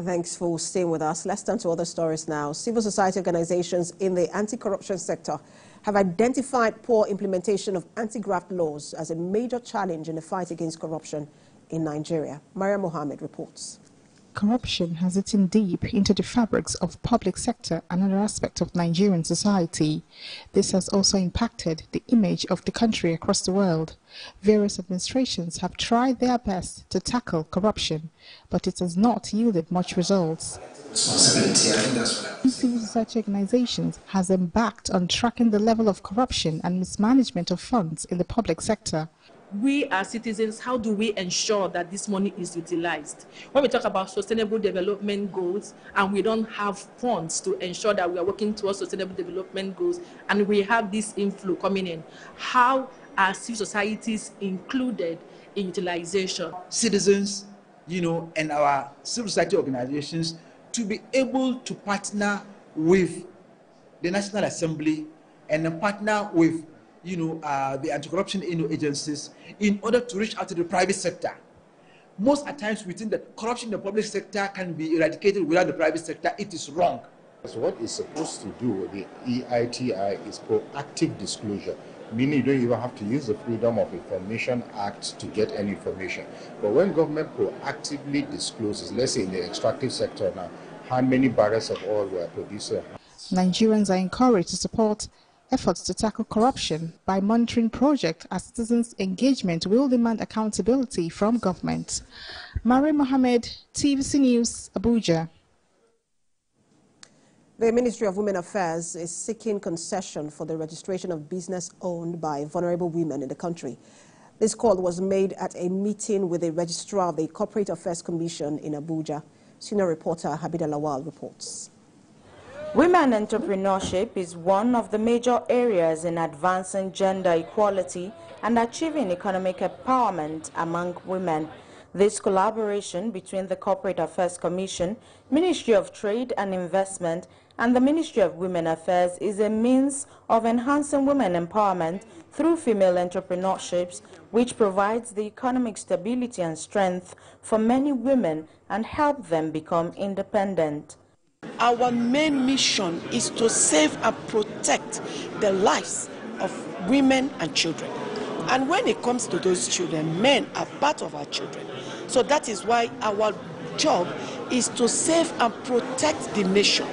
Thanks for staying with us. Let's turn to other stories now. Civil society organizations in the anti-corruption sector have identified poor implementation of anti-graft laws as a major challenge in the fight against corruption in Nigeria. Maria Mohammed reports. Corruption has eaten deep into the fabrics of the public sector and other aspects of Nigerian society. This has also impacted the image of the country across the world. Various administrations have tried their best to tackle corruption, but it has not yielded much results. Civil society organizations has embarked on tracking the level of corruption and mismanagement of funds in the public sector. We as citizens, how do we ensure that this money is utilized? When we talk about sustainable development goals and we don't have funds to ensure that we are working towards sustainable development goals and we have this inflow coming in, how are civil societies included in utilization? Citizens, and our civil society organizations to be able to partner with the National Assembly and partner with the anti-corruption agencies in order to reach out to the private sector. Most at times we think that corruption in the public sector can be eradicated without the private sector. It is wrong. So what it's supposed to do, the EITI, is proactive disclosure, meaning you don't even have to use the Freedom of Information Act to get any information. But when government proactively discloses, let's say in the extractive sector now, how many barrels of oil were produced. Nigerians are encouraged to support efforts to tackle corruption by monitoring projects as citizens' engagement will demand accountability from government. Maria Mohammed, TVC News, Abuja. The Ministry of Women Affairs is seeking concession for the registration of business owned by vulnerable women in the country. This call was made at a meeting with the Registrar of the Corporate Affairs Commission in Abuja. Senior reporter Habida Lawal reports. Women entrepreneurship is one of the major areas in advancing gender equality and achieving economic empowerment among women. This collaboration between the Corporate Affairs Commission, Ministry of Trade and Investment, and the Ministry of Women Affairs is a means of enhancing women empowerment through female entrepreneurships, which provides the economic stability and strength for many women and help them become independent. Our main mission is to save and protect the lives of women and children. And when it comes to those children, men are part of our children. So that is why our job is to save and protect the nation,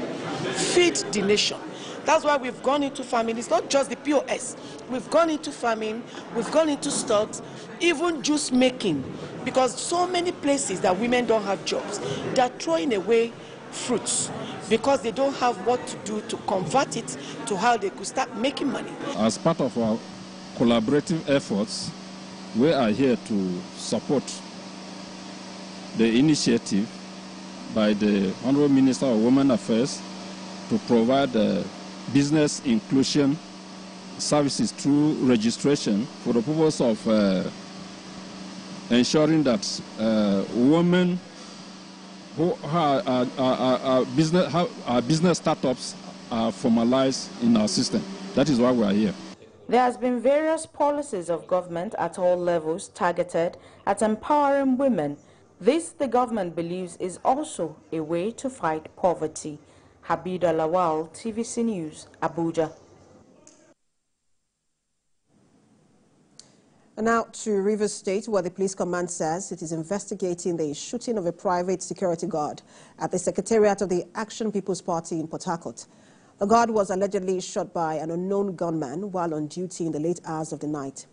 feed the nation. That's why we've gone into farming. It's not just the POS. We've gone into farming, we've gone into stocks, even juice making. Because so many places that women don't have jobs, they're throwing away fruits because they don't have what to do to convert it to how they could start making money. As part of our collaborative efforts, we are here to support the initiative by the Honorable Minister of Women Affairs to provide business inclusion services through registration for the purpose of ensuring that women who are business startups are formalized in our system. That is why we are here. There has been various policies of government at all levels targeted at empowering women. This, the government believes, is also a way to fight poverty. Habida Lawal, TVC News, Abuja. And now to Rivers State, where the police command says it is investigating the shooting of a private security guard at the secretariat of the Action People's Party in Port Harcourt. The guard was allegedly shot by an unknown gunman while on duty in the late hours of the night.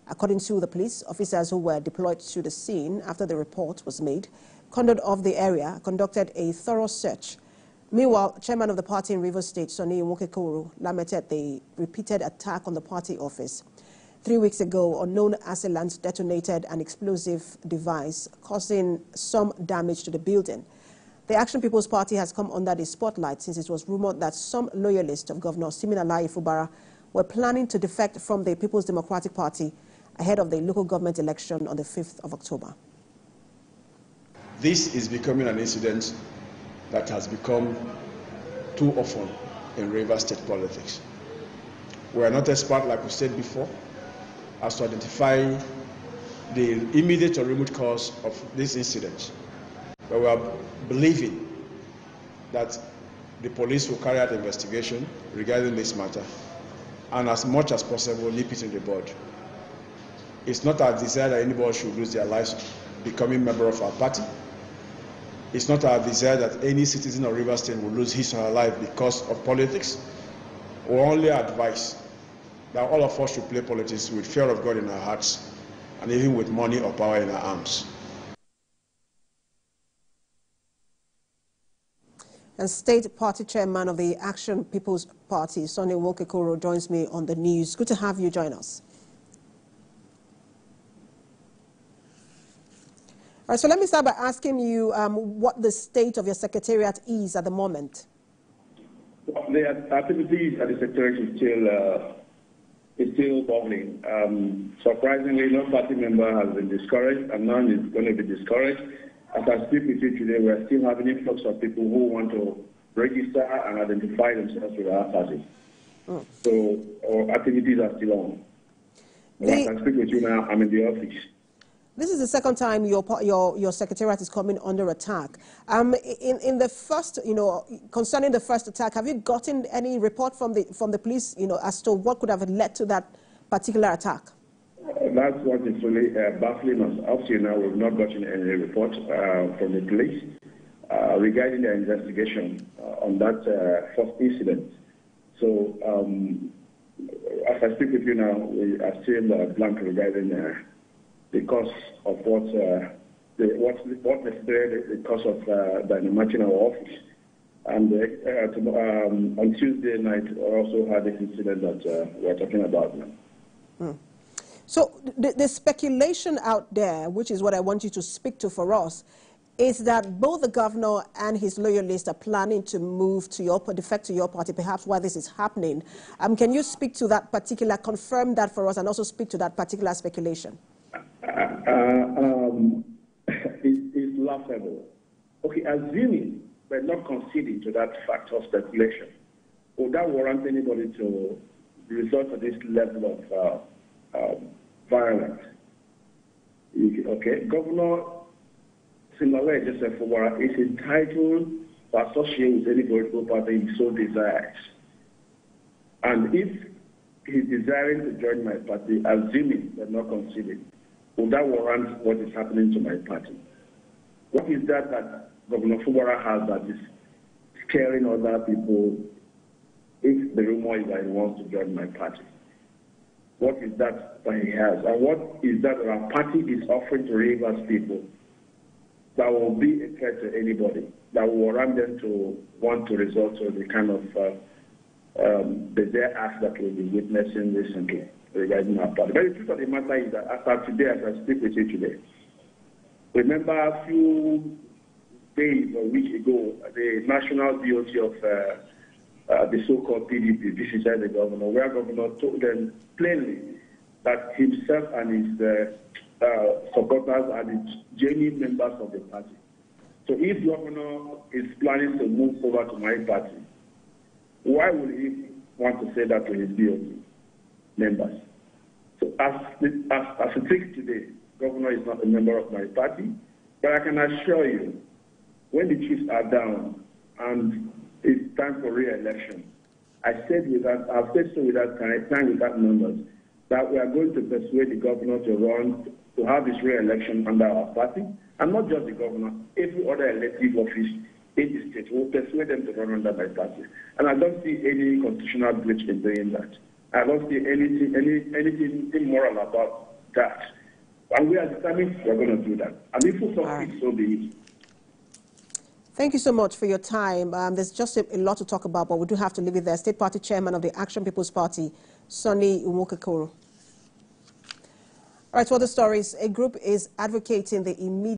According to the police, officers who were deployed to the scene after the report was made, conducted of the area, conducted a thorough search. Meanwhile, chairman of the party in Rivers State, Sonny Nwokekoro, lamented the repeated attack on the party office. 3 weeks ago, unknown assailants detonated an explosive device, causing some damage to the building. The Action People's Party has come under the spotlight since it was rumored that some loyalists of Governor Siminalayi Fubara were planning to defect from the People's Democratic Party ahead of the local government election on the 5th of October. This is becoming an incident that has become too often in Rivers State politics. We are not expert, like we said before, as to identify the immediate or remote cause of this incident. But we are believing that the police will carry out investigation regarding this matter and as much as possible nip it in the bud. It's not our desire that anybody should lose their lives becoming a member of our party. It's not our desire that any citizen of Rivers State will lose his or her life because of politics. We only advise that all of us should play politics with fear of God in our hearts and even with money or power in our arms. And State Party Chairman of the Action People's Party, Sonny Nwokekoro, joins me on the news. Good to have you join us. All right, so let me start by asking you what the state of your secretariat is at the moment. Well, the activities at the secretariat is still bubbling. Surprisingly, no party member has been discouraged, and none is going to be discouraged. As I speak with you today, we're still having an influx of people who want to register and identify themselves with our party. So our activities are still on. As I speak with you now, I'm in the office. This is the second time your secretariat is coming under attack. In the first, concerning the first attack, have you gotten any report from the police, as to what could have led to that particular attack? That's what is really baffling us. Up to now, we've not gotten any report from the police regarding their investigation on that first incident. So, as I speak with you now, we are still blank regarding the cause of what necessarily the cause of dynamiting our office. And on Tuesday night, we also had this incident that we're talking about now. So the speculation out there, which is what I want you to speak to for us, is that both the governor and his loyalists are planning to move to defect to your party, perhaps while this is happening. Can you speak to that particular, confirm that for us, and also speak to that particular speculation? It's laughable. Okay, assuming we're not conceding to that fact of speculation, would that warrant anybody to resort to this level of violence? Okay, Governor Simale Joseph Fubara is entitled to associate with any political party he so desires. And if he's desiring to join my party, assuming they're not conceding, would that warrant what is happening to my party? What is that Governor Fubara has that is scaring other people if the rumor is that he wants to join my party? What is that he has? And what is that our party is offering to Rivers people that will be a threat to anybody, that will warrant them to want to resort to the kind of bizarre acts that we've been witnessing recently regarding our party? But the truth of the matter is that as of today, as I speak with you today, remember a few days or weeks ago, the national BOT of the so-called PDP visited the governor, where governor told them plainly that himself and his supporters are the genuine members of the party. So if governor is planning to move over to my party, why would he want to say that to his BOT members? So as it is today, governor is not a member of my party, but I can assure you, when the chiefs are down and it's time for re-election, I've said so without time, without numbers, that we are going to persuade the governor to run, to have his re-election under our party, and not just the governor, every other elective office in the state. We'll persuade them to run under my party. And I don't see any constitutional glitch in doing that. I don't see anything immoral about that. And we are determined we're going to do that. And if we succeed, so be it. Thank you so much for your time. There's just a lot to talk about, but we do have to leave it there. State Party Chairman of the Action People's Party, Sonny Nwokekoro. All right, to other stories. A group is advocating the immediate